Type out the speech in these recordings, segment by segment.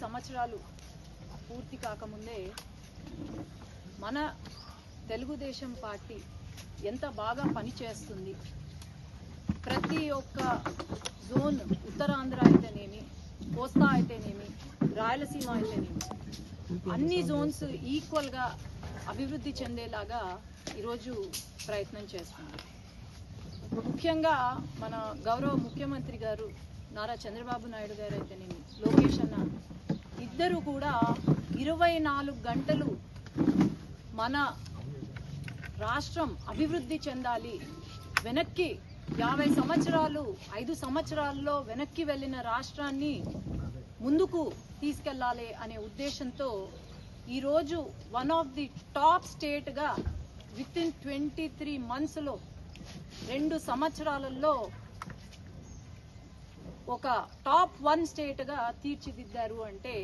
సంవత్సరాలు పూర్తి కాకముందే మన తెలుగుదేశం పార్టీ ఎంత బాగా పనిచేస్తుంది, ప్రతి ఒక్క జోన్ ఉత్తరాంధ్ర అయితేనేమి, కోస్తా అయితేనేమి, రాయలసీమ అయితేనేమి అన్ని జోన్స్ ఈక్వల్గా అభివృద్ధి చెందేలాగా ఈరోజు ప్రయత్నం చేస్తున్నారు. ముఖ్యంగా మన గౌరవ ముఖ్యమంత్రి గారు నారా చంద్రబాబు నాయుడు గారు అయితేనేమి, లోకేష్ అన్న ఇద్దరు కూడా 24 గంటలు మన రాష్ట్రం అభివృద్ధి చెందాలి, వెనక్కి 50 సంవత్సరాలు 5 సంవత్సరాల్లో వెనక్కి వెళ్ళిన రాష్ట్రాన్ని ముందుకు తీసుకెళ్లాలి అనే ఉద్దేశంతో ఈరోజు వన్ ఆఫ్ ది టాప్ స్టేట్గా విత్ ఇన్ 23 మంత్స్లో 2 సంవత్సరాలలో ఒక టాప్ 1 స్టేట్గా తీర్చిదిద్దారు అంటే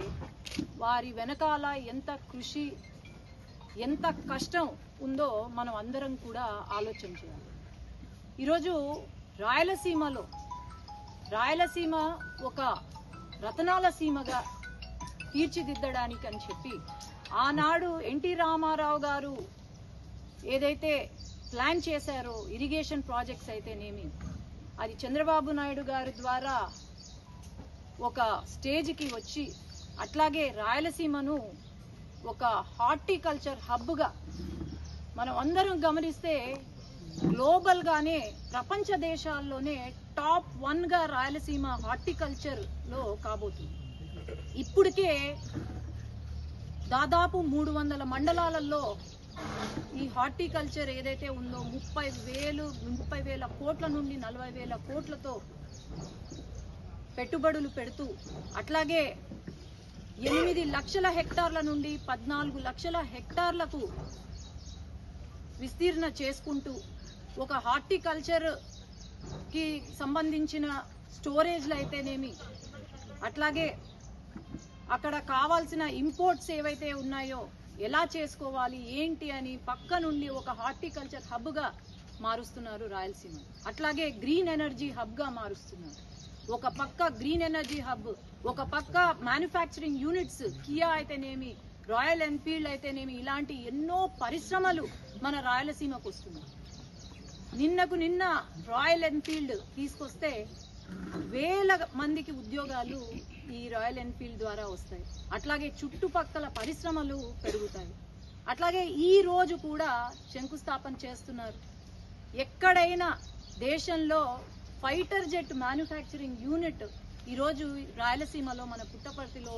వారి వెనకాల ఎంత కృషి, ఎంత కష్టం ఉందో మనం అందరం కూడా ఆలోచన చేయాలి. ఈరోజు రాయలసీమ ఒక రతనాల సీమగా తీర్చిదిద్దడానికి అని చెప్పి ఆనాడు ఎన్టీ రామారావు గారు ఏదైతే ప్లాన్ చేశారో ఇరిగేషన్ ప్రాజెక్ట్స్ అయితేనేమి, అది చంద్రబాబు నాయుడు గారి ద్వారా ఒక స్టేజ్కి వచ్చి అట్లాగే రాయలసీమను ఒక హార్టికల్చర్ హబ్గా మనం అందరం గమనిస్తే గ్లోబల్గానే ప్రపంచ దేశాల్లోనే టాప్ 1గా రాయలసీమ హార్టికల్చర్లో కాబోతుంది. ఇప్పటికే దాదాపు 300 మండలాలలో ఈ హార్టికల్చర్ ఏదైతే ఉందో 30,000 కోట్ల నుండి 40,000 కోట్లతో పెట్టుబడులు పెడుతూ, అట్లాగే 8 లక్షల హెక్టార్ల నుండి 14 లక్షల హెక్టార్లకు విస్తీర్ణ చేసుకుంటూ ఒక హార్టికల్చర్ కి సంబంధించిన స్టోరేజ్లు అయితేనేమి, అట్లాగే అక్కడ కావాల్సిన ఇంపోర్ట్స్ ఏవైతే ఉన్నాయో ఎలా చేసుకోవాలి ఏంటి అని పక్క నుండి ఒక హార్టికల్చర్ హబ్గా మారుస్తున్నారు రాయలసీమ. అట్లాగే గ్రీన్ ఎనర్జీ హబ్గా మారుస్తున్నారు. ఒక పక్క గ్రీన్ ఎనర్జీ హబ్, ఒక పక్క మ్యానుఫ్యాక్చరింగ్ యూనిట్స్, కియా అయితేనేమి, రాయల్ ఎన్ఫీల్డ్ అయితేనేమి, ఇలాంటి ఎన్నో పరిశ్రమలు మన రాయలసీమకు వస్తున్నాయి. నిన్న రాయల్ ఎన్ఫీల్డ్ తీసుకొస్తే 1000 మందికి ఉద్యోగాలు ఈ రాయల్ ఎన్ఫీల్డ్ ద్వారా వస్తాయి. అట్లాగే చుట్టుపక్కల పరిశ్రమలు పెరుగుతాయి. అట్లాగే ఈ రోజు కూడా శంకుస్థాపన చేస్తున్నారు. ఎక్కడైనా దేశంలో ఫైటర్ జెట్ మ్యానుఫ్యాక్చరింగ్ యూనిట్ ఈరోజు రాయలసీమలో మన పుట్టపర్తిలో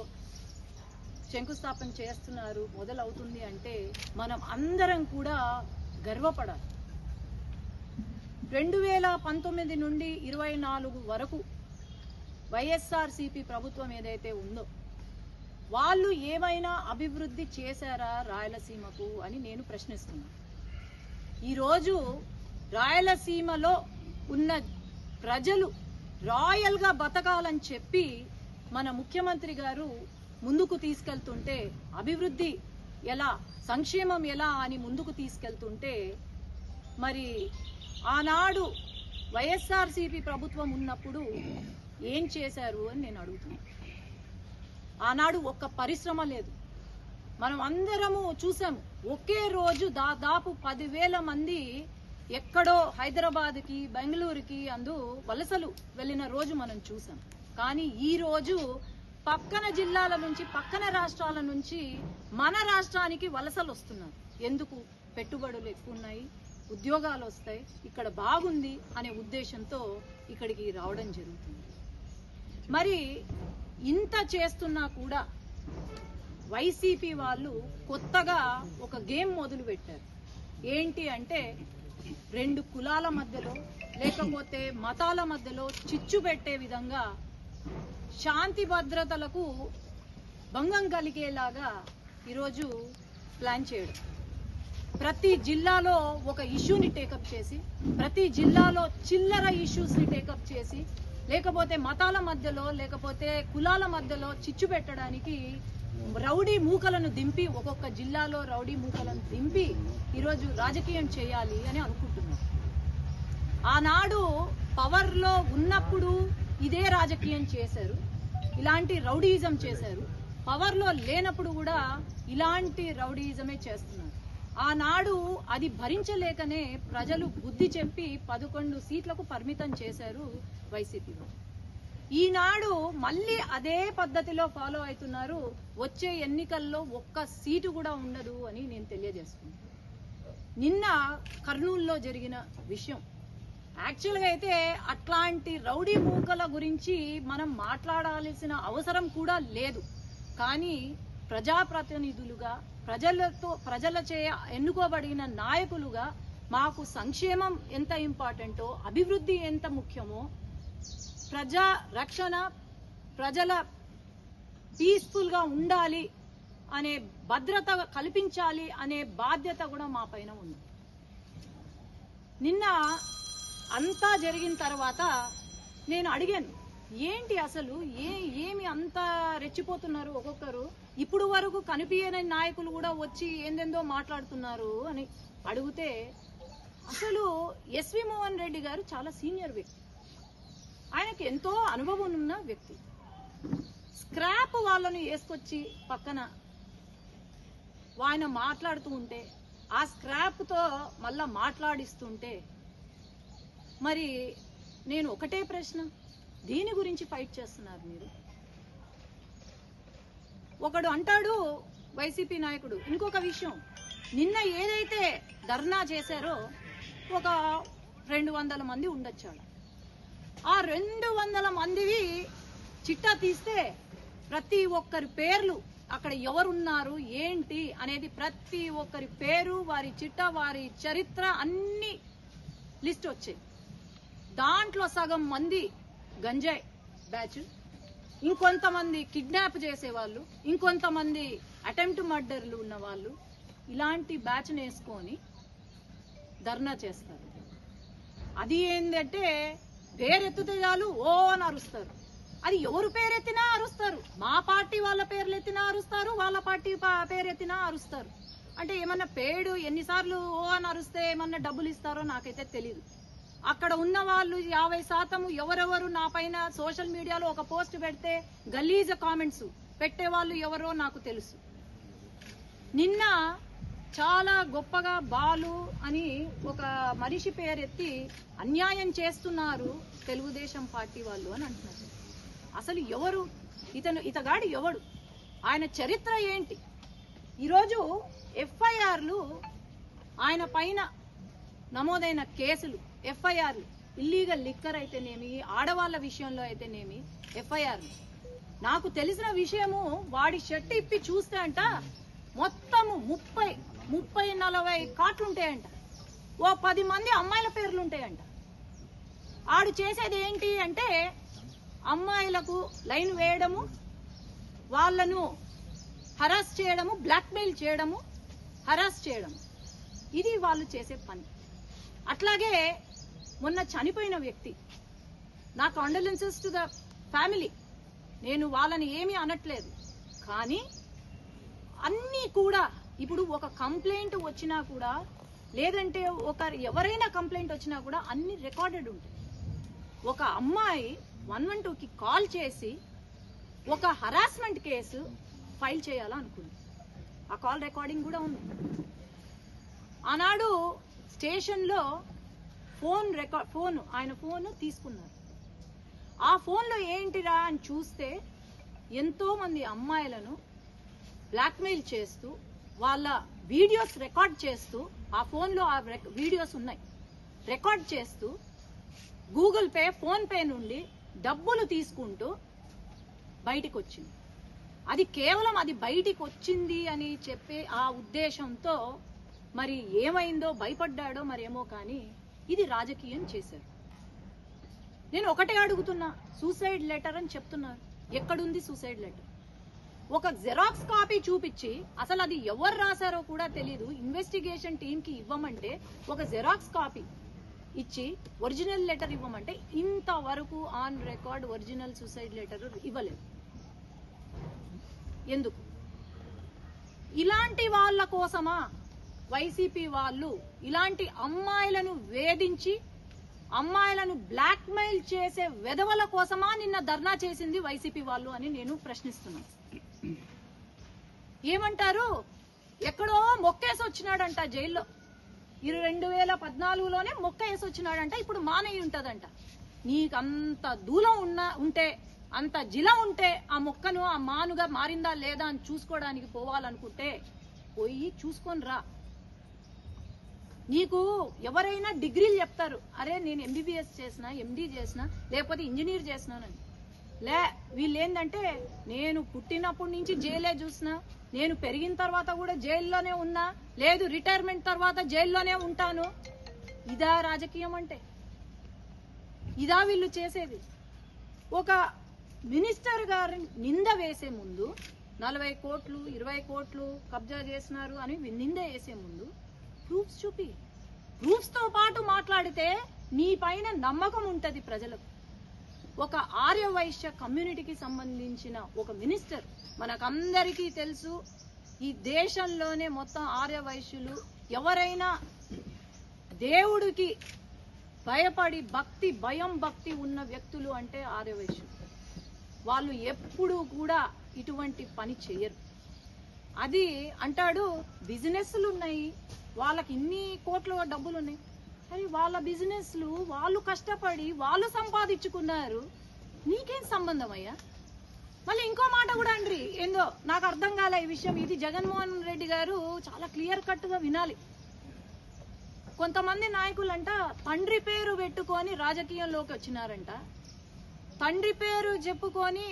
శంకుస్థాపన చేస్తున్నారు, మొదలవుతుంది అంటే మనం అందరం కూడా గర్వపడాలి. 2019 నుండి 24 వరకు వైఎస్ఆర్సీపీ ప్రభుత్వం ఏదైతే ఉందో వాళ్ళు ఏమైనా అభివృద్ధి చేశారా రాయలసీమకు అని నేను ప్రశ్నిస్తున్నాను. ఈరోజు రాయలసీమలో ఉన్న ప్రజలు రాయల్గా బతకాలని చెప్పి మన ముఖ్యమంత్రి గారు ముందుకు తీసుకెళ్తుంటే, అభివృద్ధి ఎలా, సంక్షేమం ఎలా అని ముందుకు తీసుకెళ్తుంటే, మరి ఆనాడు వైఎస్ఆర్సీపీ ప్రభుత్వం ఉన్నప్పుడు ఏం చేశారు అని నేను అడుగుతున్నాను. ఆనాడు ఒక్క పరిశ్రమ లేదు. మనం అందరము చూసాము. ఒకే రోజు దాదాపు 10,000 మంది ఎక్కడో హైదరాబాద్కి, బెంగళూరుకి వలసలు వెళ్ళిన రోజు మనం చూసాం. కానీ ఈ రోజు పక్కన జిల్లాల నుంచి, పక్కన రాష్ట్రాల నుంచి మన రాష్ట్రానికి వలసలు వస్తున్నారు. ఎందుకు? పెట్టుబడులు ఎక్కువ ఉన్నాయి, ఉద్యోగాలు వస్తాయి, ఇక్కడ బాగుంది అనే ఉద్దేశంతో ఇక్కడికి రావడం జరుగుతుంది. మరి ఇంత చేస్తున్నా కూడా వైసీపీ వాళ్ళు కొత్తగా ఒక గేమ్ మొదలు పెట్టారు. ఏంటి అంటే 2 కులాల మధ్యలో లేకపోతే మతాల మధ్యలో చిచ్చు పెట్టే విధంగా, శాంతి భద్రతలకు భంగం కలిగేలాగా ఈరోజు ప్లాన్ చేయడం. ప్రతి జిల్లాలో ఒక ఇష్యూని టేకప్ చేసి, ప్రతి జిల్లాలో చిల్లర ఇష్యూస్ని టేకప్ చేసి, లేకపోతే మతాల మధ్యలో లేకపోతే కులాల మధ్యలో చిచ్చు పెట్టడానికి రౌడీ మూకలను దింపి, ఒక్కొక్క జిల్లాలో రౌడీ మూకలను దింపి ఈరోజు రాజకీయం చేయాలి అని అనుకుంటున్నారు. ఆనాడు పవర్లో ఉన్నప్పుడు ఇదే రాజకీయం చేశారు, ఇలాంటి రౌడీయిజం చేశారు. పవర్లో లేనప్పుడు కూడా ఇలాంటి రౌడీజమే చేస్తున్నారు. ఆనాడు అది భరించలేకనే ప్రజలు బుద్ధి చెప్పి 11 సీట్లకు పరిమితం చేశారు వైసీపీలో. ఈనాడు మళ్ళీ అదే పద్ధతిలో ఫాలో అవుతున్నారు. వచ్చే ఎన్నికల్లో ఒక్క సీటు కూడా ఉండదు అని నేను తెలియజేస్తున్నాను. నిన్న కర్నూలులో జరిగిన విషయం యాక్చువల్గా అయితే అట్లాంటి రౌడీ మూకల గురించి మనం మాట్లాడాల్సిన అవసరం కూడా లేదు. కానీ ప్రజాప్రతినిధులుగా ప్రజలచే ఎన్నుకోబడిన నాయకులుగా మాకు సంక్షేమం ఎంత ఇంపార్టెంటో, అభివృద్ధి ఎంత ముఖ్యమో, ప్రజా రక్షణ, ప్రజల పీస్ఫుల్గా ఉండాలి అనే భద్రత కల్పించాలి అనే బాధ్యత కూడా మా పైన ఉంది. నిన్న అంతా జరిగిన తర్వాత నేను అడిగాను, ఏంటి అసలు ఏమి అంత రెచ్చిపోతున్నారు ఒక్కొక్కరు, ఇప్పుడు వరకు కనిపించని నాయకులు కూడా వచ్చి ఏందేందో మాట్లాడుతున్నారు అని అడిగితే, అసలు ఎస్వి మోహన్ రెడ్డి గారు చాలా సీనియర్ వ్యక్తి, ఆయనకి ఎంతో అనుభవం ఉన్న వ్యక్తి. స్క్రాప్ వాళ్ళను వేసుకొచ్చి పక్కన ఆయన మాట్లాడుతూ ఉంటే, ఆ స్క్రాప్తో మళ్ళా మాట్లాడిస్తుంటే, మరి నేను ఒకటే ప్రశ్న, దీని గురించి ఫైట్ చేస్తున్నారు మీరు? ఒకడు అంటాడు వైసీపీ నాయకుడు. ఇంకొక విషయం, నిన్న ఏదైతే ధర్నా చేశారో ఒక 200 మంది ఉండొచ్చాడు. ఆ 200 మందివి చిట్టా తీస్తే ప్రతి ఒక్కరి పేర్లు అక్కడ ఎవరున్నారు ఏంటి అనేది ప్రతి ఒక్కరి పేరు, వారి చిట్టా, వారి చరిత్ర అన్ని లిస్ట్ వచ్చాయి. దాంట్లో సగం మంది గంజాయి బ్యాచ్, ఇంకొంతమంది కిడ్నాప్ చేసేవాళ్ళు, ఇంకొంతమంది అటెంప్ట్ మర్డర్లు ఉన్న వాళ్ళు, ఇలాంటి బ్యాచ్ వేసుకొని ధర్నా చేస్తారు. అది ఏంటంటే పేరెత్తితే చాలు ఓ అని అరుస్తారు. అది ఎవరు పేరెత్తినా అరుస్తారు. మా పార్టీ వాళ్ళ పేర్లు ఎత్తినా అరుస్తారు, వాళ్ళ పార్టీ పేరెత్తినా అరుస్తారు. అంటే ఏమన్నా పేడు ఎన్నిసార్లు ఓ అని అరుస్తే ఏమన్నా డబ్బులు ఇస్తారో నాకైతే తెలియదు. అక్కడ ఉన్న వాళ్ళు 50% ఎవరెవరు నా పైన సోషల్ మీడియాలో ఒక పోస్ట్ పెడితే గలీజ కామెంట్స్ పెట్టేవాళ్ళు ఎవరో నాకు తెలుసు. నిన్న చాలా గొప్పగా బాలు అని ఒక మనిషి పేరెత్తి అన్యాయం చేస్తున్నారు తెలుగుదేశం పార్టీ వాళ్ళు అని అంటున్నారు. అసలు ఎవరు ఇతగాడు ఎవడు, ఆయన చరిత్ర ఏంటి? ఈరోజు ఎఫ్ఐఆర్లు, ఆయన పైన నమోదైన కేసులు, ఎఫ్ఐఆర్లు, ఇల్లీగల్ లిక్కర్ అయితేనేమి, ఆడవాళ్ళ విషయంలో అయితేనేమి ఎఫ్ఐఆర్లు. నాకు తెలిసిన విషయము, వాడి షర్ట్ ఇప్పి చూస్తే అంట మొత్తము 30-40 కార్డులుంటాయంట. ఓ 10 మంది అమ్మాయిల పేర్లుంటాయంట. ఆడు చేసేది ఏంటి అంటే అమ్మాయిలకు లైన్ వేయడము, వాళ్ళను హరాస్ చేయడము, బ్లాక్మెయిల్ చేయడము, హరాస్ చేయడము, ఇది వాళ్ళు చేసే పని. అట్లాగే మొన్న చనిపోయిన వ్యక్తి, నా కండోలెన్సెస్ టు ద ఫ్యామిలీ, నేను వాళ్ళని ఏమీ అనట్లేదు. కానీ అన్నీ కూడా ఇప్పుడు ఒక కంప్లైంట్ వచ్చినా కూడా, లేదంటే ఎవరైనా కంప్లైంట్ వచ్చినా కూడా అన్ని రికార్డెడ్ ఉంటాయి. ఒక అమ్మాయి 112కి కాల్ చేసి ఒక హరాస్మెంట్ కేసు ఫైల్ చేయాలనుకుంది. ఆ కాల్ రికార్డింగ్ కూడా ఉంది. ఆనాడు స్టేషన్లో ఆయన ఫోన్ తీసుకున్నారు. ఆ ఫోన్లో ఏంటిరా అని చూస్తే ఎంతో మంది అమ్మాయిలను బ్లాక్మెయిల్ చేస్తూ, వాళ్ళ వీడియోస్ రికార్డ్ చేస్తూ, ఆ ఫోన్లో ఆ వీడియోస్ ఉన్నాయి, రికార్డ్ చేస్తూ గూగుల్ పే, ఫోన్ పే నుండి డబ్బులు తీసుకుంటూ బయటికి వచ్చింది. అది కేవలం అది బయటికి వచ్చింది అని చెప్పే ఆ ఉద్దేశంతో మరి ఏమైందో, భయపడ్డాడో మరేమో, కానీ ఇది రాజకీయం చేశారు. నేను ఒకటే అడుగుతున్నా, సూసైడ్ లెటర్ అని చెప్తున్నారు, ఎక్కడుంది సూసైడ్ లెటర్? ఒక జెరాక్స్ కాపీ చూపించి, అసలు అది ఎవరు రాశారో కూడా తెలీదు, ఇన్వెస్టిగేషన్ టీంకి ఇవ్వమంటే ఒక జెరాక్స్ కాపీ ఇచ్చి ఒరిజినల్ లెటర్ ఇవ్వమంటే ఇంతవరకు on record original suicide letter ఇవ్వలేదు. ఎందుకు? ఇలాంటి వాళ్ళ కోసమా వైసీపీ వాళ్ళు ఇలాంటి అమ్మాయిలను వేధించి, అమ్మాయిలను బ్లాక్మెయిల్ చేసే వెధవల కోసమా నిన్న ధర్నా చేసింది వైసీపీ వాళ్ళు అని నేను ప్రశ్నిస్తున్నాను. ఏమంటారు, ఎక్కడో మొక్కేసి వచ్చినాడంట జైల్లో. 2014లోనే మొక్క వేసి వచ్చినాడంట. ఇప్పుడు మానయ్య ఉంటదంట. నీకు అంత దూలం ఉంటే, అంత జిల ఉంటే, ఆ మొక్కను ఆ మానుగా మారిందా లేదా అని చూసుకోవడానికి పోవాలనుకుంటే పోయి చూసుకొని రా. నీకు ఎవరైనా డిగ్రీలు చెప్తారు, అరే నేను MBBS చేసిన, MD చేసిన, లేకపోతే ఇంజనీర్ చేసినానని. వీళ్ళు ఏంటంటే, నేను పుట్టినప్పటి నుంచి జైలే చూసినా, నేను పెరిగిన తర్వాత కూడా జైల్లోనే ఉన్నా, లేదు రిటైర్మెంట్ తర్వాత జైల్లోనే ఉంటాను. ఇదా రాజకీయం అంటే? ఇదా వీళ్ళు చేసేది? ఒక మినిస్టర్ గారి నింద వేసే ముందు 40 కోట్లు 20 కోట్లు కబ్జా చేసినారు అని నింద వేసే ముందు ప్రూఫ్స్ చూపి, ప్రూఫ్స్ తో పాటు మాట్లాడితే నీ పైన నమ్మకం ఉంటది ప్రజలకు. ఒక ఆర్యవైశ్య కమ్యూనిటీకి సంబంధించిన ఒక మినిస్టర్, మనకందరికీ తెలుసు ఈ దేశంలోనే మొత్తం ఆర్యవైశ్యులు ఎవరైనా దేవుడికి భయపడి భక్తి ఉన్న వ్యక్తులు అంటే ఆర్యవైశ్యులు. వాళ్ళు ఎప్పుడూ కూడా ఇటువంటి పని చేయరు. అది అంటాడు బిజినెస్లు ఉన్నాయి, వాళ్ళకి ఇన్ని కోట్ల డబ్బులు ఉన్నాయి. కానీ వాళ్ళ బిజినెస్లు వాళ్ళు కష్టపడి వాళ్ళు సంపాదించుకున్నారు, నీకేం సంబంధం అయ్యా? మళ్ళీ ఇంకో మాట కూడా అండ్రి, ఏందో నాకు అర్థం కాలే ఈ విషయం. ఇది జగన్మోహన్ రెడ్డి గారు చాలా క్లియర్ కట్ గా వినాలి. కొంతమంది నాయకులంట తండ్రి పేరు పెట్టుకొని రాజకీయంలోకి వచ్చినారంట. తండ్రి పేరు చెప్పుకొని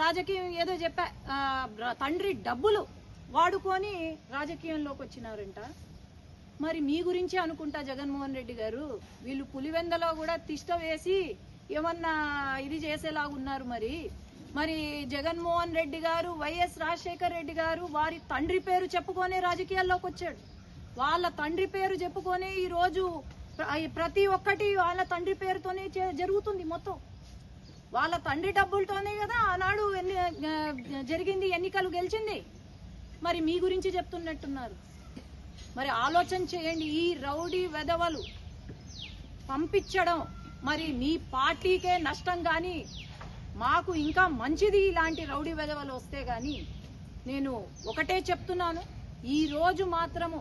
రాజకీయం ఏదో తండ్రి డబ్బులు వాడుకొని రాజకీయంలోకి వచ్చినారంట. మరి మీ గురించి అనుకుంటా జగన్మోహన్ రెడ్డి గారు, వీళ్ళు పులివెందలో కూడా తిష్ట వేసి ఏమన్నా ఇది చేసేలాగున్నారు. మరి జగన్మోహన్ రెడ్డి గారు, వైఎస్ రాజశేఖర్ రెడ్డి గారు వారి తండ్రి పేరు చెప్పుకొనే రాజకీయాల్లోకి వచ్చాడు. వాళ్ళ తండ్రి పేరు చెప్పుకొని ఈ రోజు ప్రతి ఒక్కటి వాళ్ళ తండ్రి పేరుతోనే జరుగుతుంది. మొత్తం వాళ్ళ తండ్రి డబ్బులతోనే కదా ఆనాడు జరిగింది, ఎన్నికలు గెలిచింది. మరి మీ గురించి చెప్తున్నట్టున్నారు. మరి ఆలోచన చేయండి. ఈ రౌడీ వెధవలు పంపించడం మరి మీ పార్టీకే నష్టం, గాని మాకు ఇంకా మంచిది ఇలాంటి రౌడీ వెధవలు వస్తే. గాని నేను ఒకటే చెప్తున్నాను, ఈ రోజు మాత్రము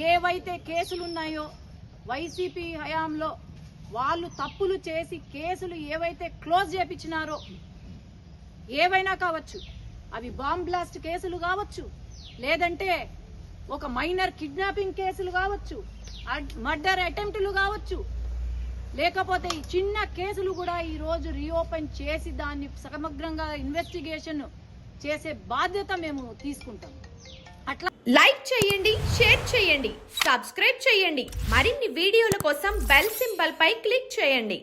ఏవైతే కేసులున్నాయో వైసీపీ హయాంలో వాళ్ళు తప్పులు చేసి కేసులు ఏవైతే క్లోజ్ చేపించినారో, ఏవైనా కావచ్చు, అవి బాంబ్ బ్లాస్ట్ కేసులు కావచ్చు, లేదంటే ఒక మైనర్ కిడ్నాపింగ్ కేసులు కావచ్చు, మర్డర్ అటెంప్ట్లు కావచ్చు, లేకపోతే ఈ చిన్న కేసులు కూడా ఈ రోజు రీఓపెన్ చేసి దాన్ని సమగ్రంగా ఇన్వెస్టిగేషన్ చేసే బాధ్యత మేము తీసుకుంటాం. అట్లా లైక్ చేయండి, షేర్ చేయండి, సబ్స్క్రైబ్ చేయండి. మరిన్ని వీడియోల కోసం బెల్ సింబల్ పై క్లిక్ చేయండి.